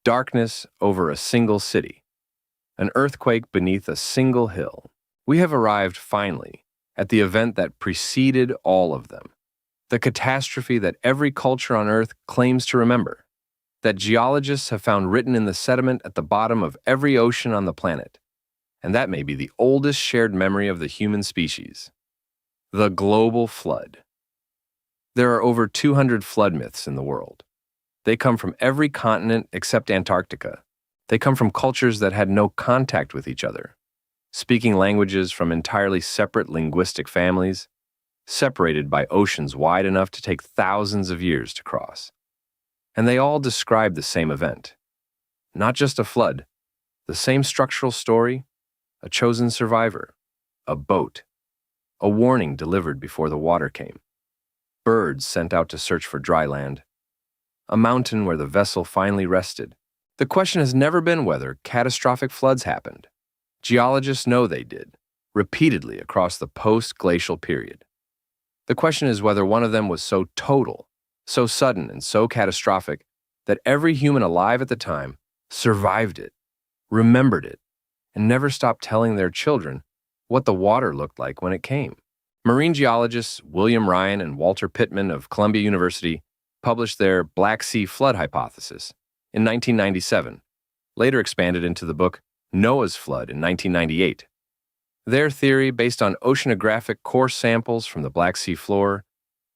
Darkness over a single city. An earthquake beneath a single hill. We have arrived, finally, at the event that preceded all of them. The catastrophe that every culture on Earth claims to remember. That geologists have found written in the sediment at the bottom of every ocean on the planet. And that may be the oldest shared memory of the human species. The global flood. There are over 200 flood myths in the world. They come from every continent except Antarctica. They come from cultures that had no contact with each other, speaking languages from entirely separate linguistic families, separated by oceans wide enough to take thousands of years to cross. And they all describe the same event. Not just a flood, the same structural story, a chosen survivor, a boat, a warning delivered before the water came, birds sent out to search for dry land, a mountain where the vessel finally rested. The question has never been whether catastrophic floods happened. Geologists know they did, repeatedly across the post-glacial period. The question is whether one of them was so total, so sudden, and so catastrophic that every human alive at the time survived it, remembered it, and never stopped telling their children what the water looked like when it came. Marine geologists William Ryan and Walter Pittman of Columbia University published their Black Sea Flood Hypothesis in 1997, later expanded into the book Noah's Flood in 1998. Their theory, based on oceanographic core samples from the Black Sea floor,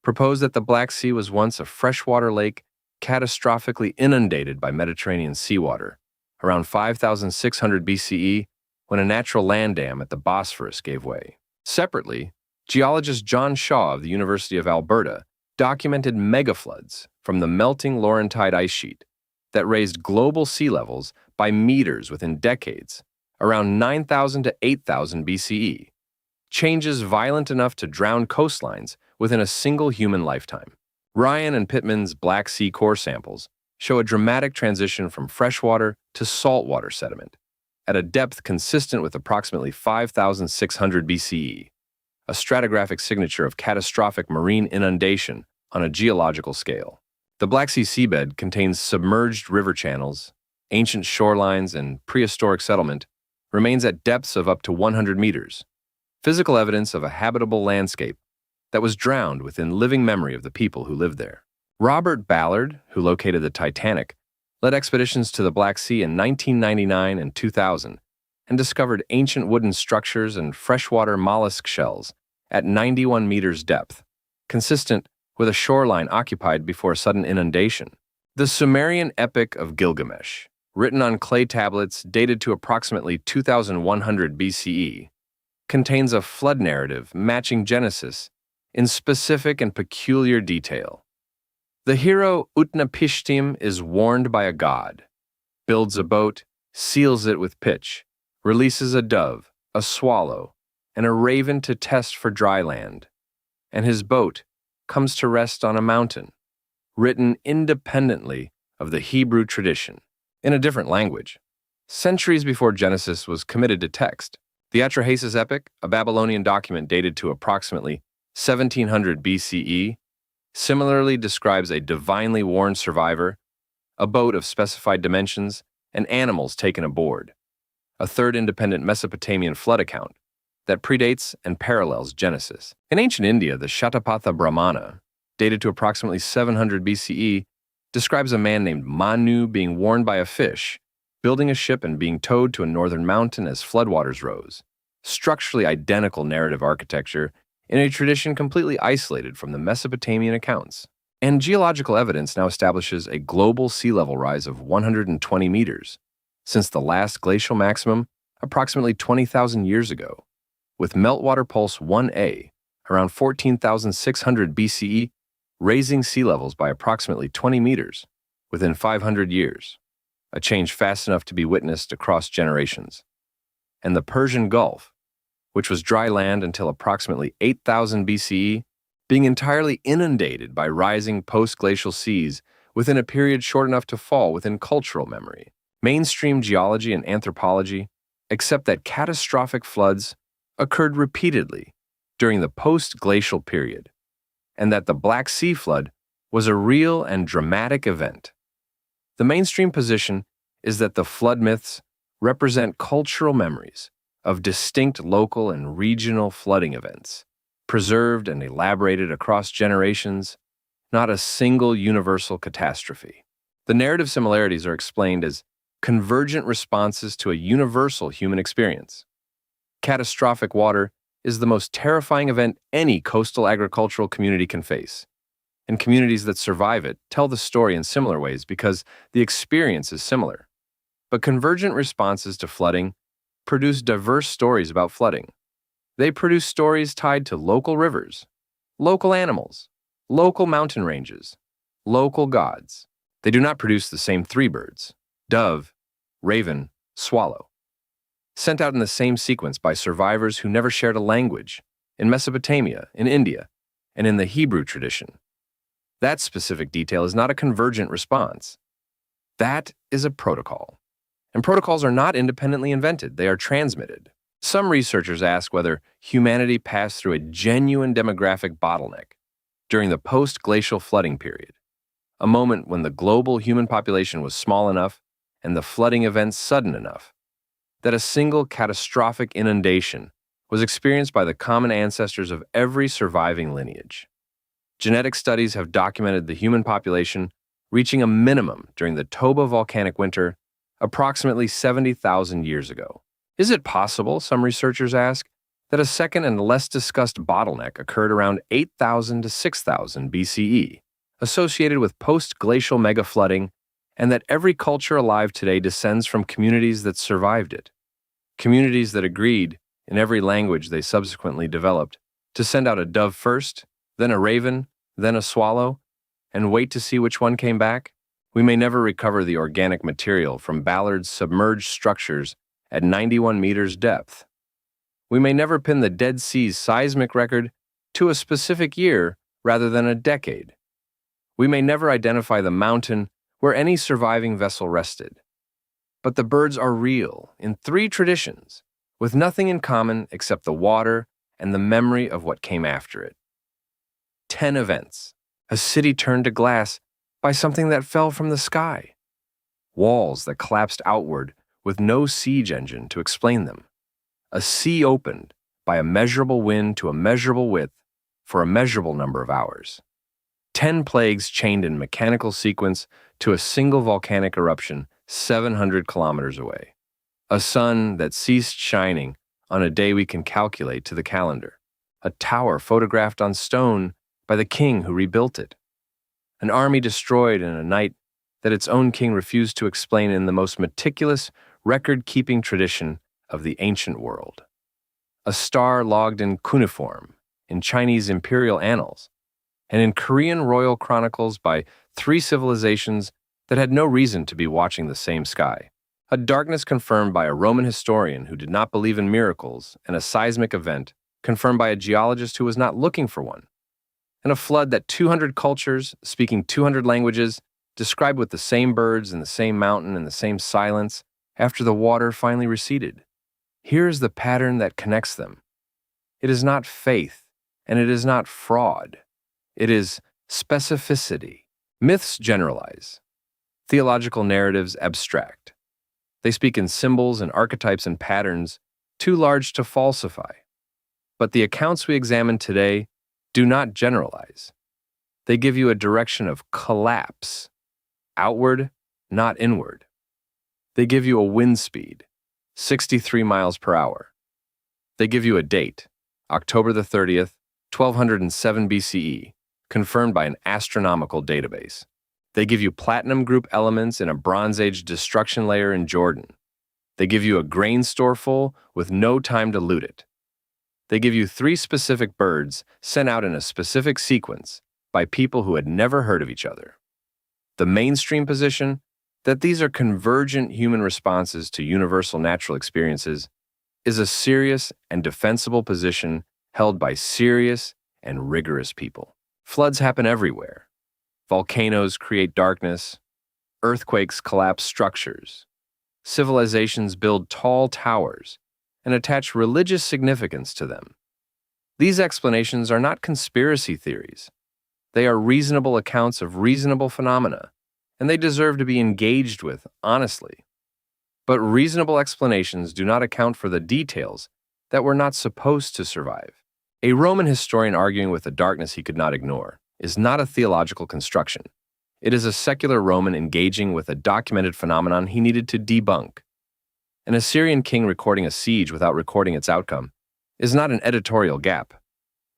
proposed that the Black Sea was once a freshwater lake catastrophically inundated by Mediterranean seawater around 5,600 BCE when a natural land dam at the Bosphorus gave way. Separately, geologist John Shaw of the University of Alberta documented megafloods from the melting Laurentide ice sheet that raised global sea levels by meters within decades, around 9,000 to 8,000 BCE, changes violent enough to drown coastlines within a single human lifetime. Ryan and Pittman's Black Sea core samples show a dramatic transition from freshwater to saltwater sediment, at a depth consistent with approximately 5,600 BCE, a stratigraphic signature of catastrophic marine inundation on a geological scale. The Black Sea seabed contains submerged river channels, ancient shorelines, and prehistoric settlement, remains at depths of up to 100 meters, physical evidence of a habitable landscape that was drowned within living memory of the people who lived there. Robert Ballard, who located the Titanic, led expeditions to the Black Sea in 1999 and 2000 and discovered ancient wooden structures and freshwater mollusk shells at 91 meters depth, consistent with a shoreline occupied before a sudden inundation. The Sumerian Epic of Gilgamesh, written on clay tablets dated to approximately 2100 BCE, contains a flood narrative matching Genesis in specific and peculiar detail. The hero Utnapishtim is warned by a god, builds a boat, seals it with pitch, releases a dove, a swallow, and a raven to test for dry land, and his boat comes to rest on a mountain, written independently of the Hebrew tradition, in a different language. Centuries before Genesis was committed to text, the Atrahasis epic, a Babylonian document dated to approximately 1700 BCE, similarly describes a divinely warned survivor, a boat of specified dimensions, and animals taken aboard. A third independent Mesopotamian flood account that predates and parallels Genesis. In ancient India, the Shatapatha Brahmana, dated to approximately 700 BCE, describes a man named Manu being warned by a fish, building a ship and being towed to a northern mountain as floodwaters rose. Structurally identical narrative architecture in a tradition completely isolated from the Mesopotamian accounts. And geological evidence now establishes a global sea level rise of 120 meters since the last glacial maximum approximately 20,000 years ago, with meltwater pulse 1A around 14,600 BCE raising sea levels by approximately 20 meters within 500 years, a change fast enough to be witnessed across generations. And the Persian Gulf, which was dry land until approximately 8,000 BCE, being entirely inundated by rising post-glacial seas within a period short enough to fall within cultural memory. Mainstream geology and anthropology accept that catastrophic floods occurred repeatedly during the post-glacial period, and that the Black Sea flood was a real and dramatic event. The mainstream position is that the flood myths represent cultural memories of distinct local and regional flooding events, preserved and elaborated across generations, not a single universal catastrophe. The narrative similarities are explained as convergent responses to a universal human experience. Catastrophic water is the most terrifying event any coastal agricultural community can face, and communities that survive it tell the story in similar ways because the experience is similar. But convergent responses to flooding produce diverse stories about flooding. They produce stories tied to local rivers, local animals, local mountain ranges, local gods. They do not produce the same three birds: dove, raven, swallow, sent out in the same sequence by survivors who never shared a language in Mesopotamia, in India, and in the Hebrew tradition. That specific detail is not a convergent response. That is a protocol. And protocols are not independently invented, they are transmitted. Some researchers ask whether humanity passed through a genuine demographic bottleneck during the post-glacial flooding period, a moment when the global human population was small enough and the flooding events sudden enough that a single catastrophic inundation was experienced by the common ancestors of every surviving lineage. Genetic studies have documented the human population reaching a minimum during the Toba volcanic winter approximately 70,000 years ago. Is it possible, some researchers ask, that a second and less discussed bottleneck occurred around 8,000 to 6,000 BCE, associated with post-glacial mega-flooding, and that every culture alive today descends from communities that survived it? Communities that agreed, in every language they subsequently developed, to send out a dove first, then a raven, then a swallow, and wait to see which one came back? We may never recover the organic material from Ballard's submerged structures at 91 meters depth. We may never pin the Dead Sea's seismic record to a specific year rather than a decade. We may never identify the mountain where any surviving vessel rested. But the birds are real in three traditions, with nothing in common except the water and the memory of what came after it. 10 events. A city turned to glass by something that fell from the sky. Walls that collapsed outward with no siege engine to explain them. A sea opened by a measurable wind to a measurable width for a measurable number of hours. 10 plagues chained in mechanical sequence to a single volcanic eruption 700 kilometers away. A sun that ceased shining on a day we can calculate to the calendar. A tower photographed on stone by the king who rebuilt it. An army destroyed in a night that its own king refused to explain in the most meticulous record-keeping tradition of the ancient world. A star logged in cuneiform, in Chinese imperial annals, and in Korean royal chronicles by three civilizations that had no reason to be watching the same sky. A darkness confirmed by a Roman historian who did not believe in miracles, and a seismic event confirmed by a geologist who was not looking for one. And a flood that 200 cultures, speaking 200 languages, described with the same birds and the same mountain and the same silence after the water finally receded. Here is the pattern that connects them. It is not faith, and it is not fraud. It is specificity. Myths generalize. Theological narratives abstract. They speak in symbols and archetypes and patterns too large to falsify. But the accounts we examine today do not generalize. They give you a direction of collapse, outward, not inward. They give you a wind speed, 63 miles per hour. They give you a date, October the 30th, 1207 BCE, confirmed by an astronomical database. They give you platinum group elements in a Bronze Age destruction layer in Jordan. They give you a grain store full with no time to loot it. They give you 3 specific birds sent out in a specific sequence by people who had never heard of each other. The mainstream position that these are convergent human responses to universal natural experiences is a serious and defensible position held by serious and rigorous people. Floods happen everywhere. Volcanoes create darkness. Earthquakes collapse structures. Civilizations build tall towers and attach religious significance to them. These explanations are not conspiracy theories. They are reasonable accounts of reasonable phenomena, and they deserve to be engaged with honestly. But reasonable explanations do not account for the details that were not supposed to survive. A Roman historian arguing with a darkness he could not ignore is not a theological construction. It is a secular Roman engaging with a documented phenomenon he needed to debunk. An Assyrian king recording a siege without recording its outcome is not an editorial gap.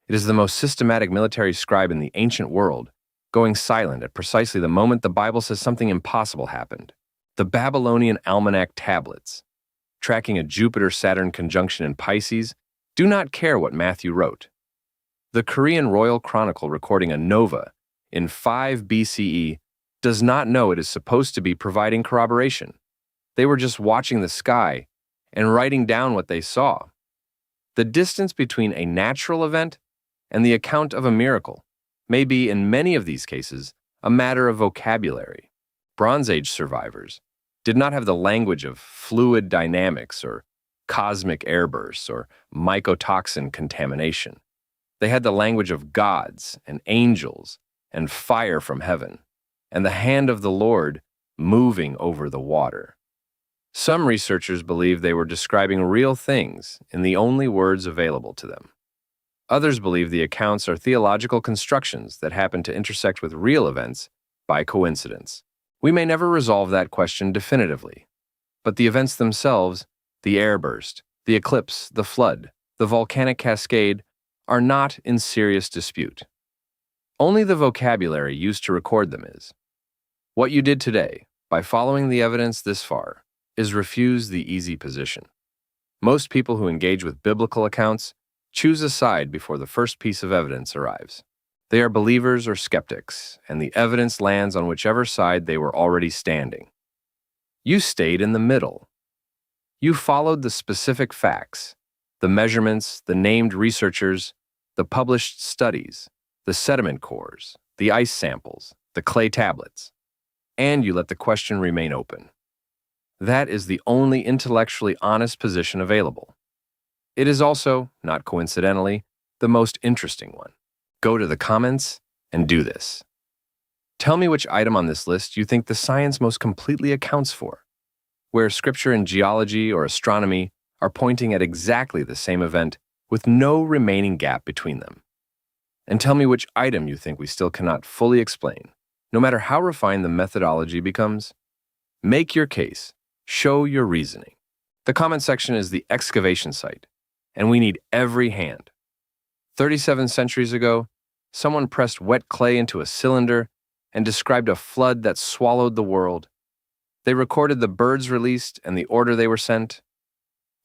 It is the most systematic military scribe in the ancient world going silent at precisely the moment the Bible says something impossible happened. The Babylonian almanac tablets, tracking a Jupiter-Saturn conjunction in Pisces, do not care what Matthew wrote. The Korean Royal Chronicle recording a nova in 5 BCE does not know it is supposed to be providing corroboration. They were just watching the sky and writing down what they saw. The distance between a natural event and the account of a miracle may be, in many of these cases, a matter of vocabulary. Bronze Age survivors did not have the language of fluid dynamics or cosmic airbursts or mycotoxin contamination. They had the language of gods and angels and fire from heaven, and the hand of the Lord moving over the water. Some researchers believe they were describing real things in the only words available to them. Others believe the accounts are theological constructions that happen to intersect with real events by coincidence. We may never resolve that question definitively, but the events themselves, the airburst, the eclipse, the flood, the volcanic cascade, are not in serious dispute. Only the vocabulary used to record them is. What you did today, by following the evidence this far, is refuse the easy position. Most people who engage with biblical accounts choose a side before the first piece of evidence arrives. They are believers or skeptics, and the evidence lands on whichever side they were already standing. You stayed in the middle. You followed the specific facts, the measurements, the named researchers, the published studies, the sediment cores, the ice samples, the clay tablets, and you let the question remain open. That is the only intellectually honest position available. It is also, not coincidentally, the most interesting one. Go to the comments and do this. Tell me which item on this list you think the science most completely accounts for, where scripture and geology or astronomy are pointing at exactly the same event with no remaining gap between them. And tell me which item you think we still cannot fully explain, no matter how refined the methodology becomes. Make your case. Show your reasoning. The comment section is the excavation site, and we need every hand. 37 centuries ago, someone pressed wet clay into a cylinder and described a flood that swallowed the world. They recorded the birds released and the order they were sent.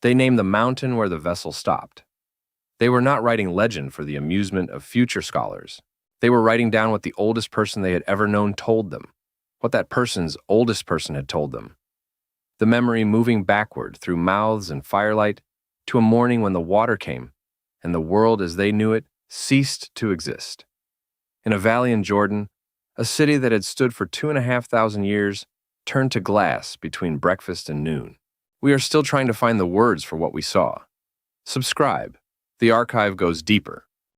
They named the mountain where the vessel stopped. They were not writing legend for the amusement of future scholars. They were writing down what the oldest person they had ever known told them, what that person's oldest person had told them. The memory moving backward through mouths and firelight to a morning when the water came and the world as they knew it ceased to exist. In a valley in Jordan, a city that had stood for 2,500 years turned to glass between breakfast and noon. We are still trying to find the words for what we saw. Subscribe. The archive goes deeper.